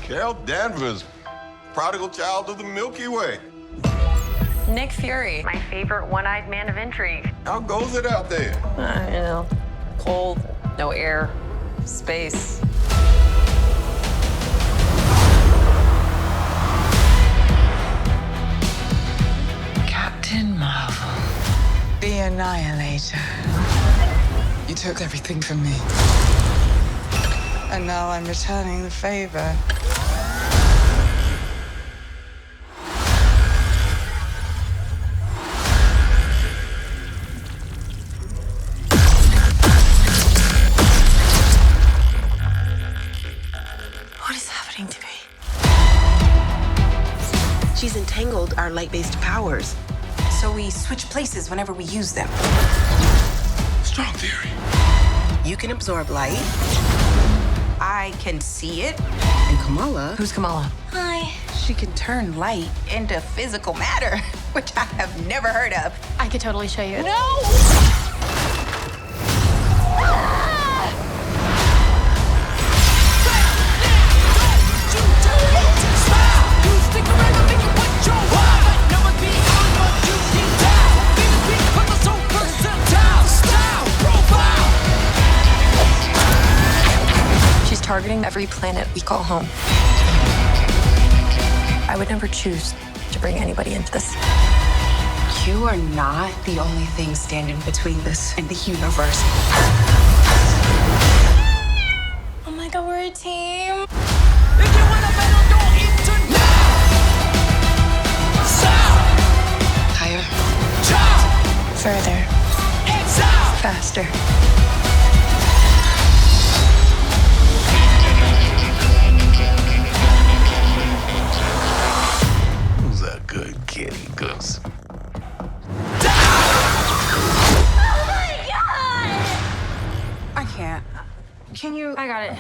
Carol Danvers, prodigal child of the Milky Way. Nick Fury, my favorite one-eyed man of intrigue. How goes it out there? Cold, no air, space. Captain Marvel, the Annihilator. You took everything from me. And now I'm returning the favor. What is happening to me? She's entangled our light-based powers. So we switch places whenever we use them. Strong theory. You can absorb light. I can see it. And Kamala, Who's Kamala? Hi. She can turn light into physical matter, which I have never heard of. I could totally show you. No! She's targeting every planet we call home. I would never choose to bring anybody into this. You are not the only thing standing between this and the universe. Oh my God, we're a team. Higher. Further. Faster. Who's a good kitty goose? I can't. Can you? I got it.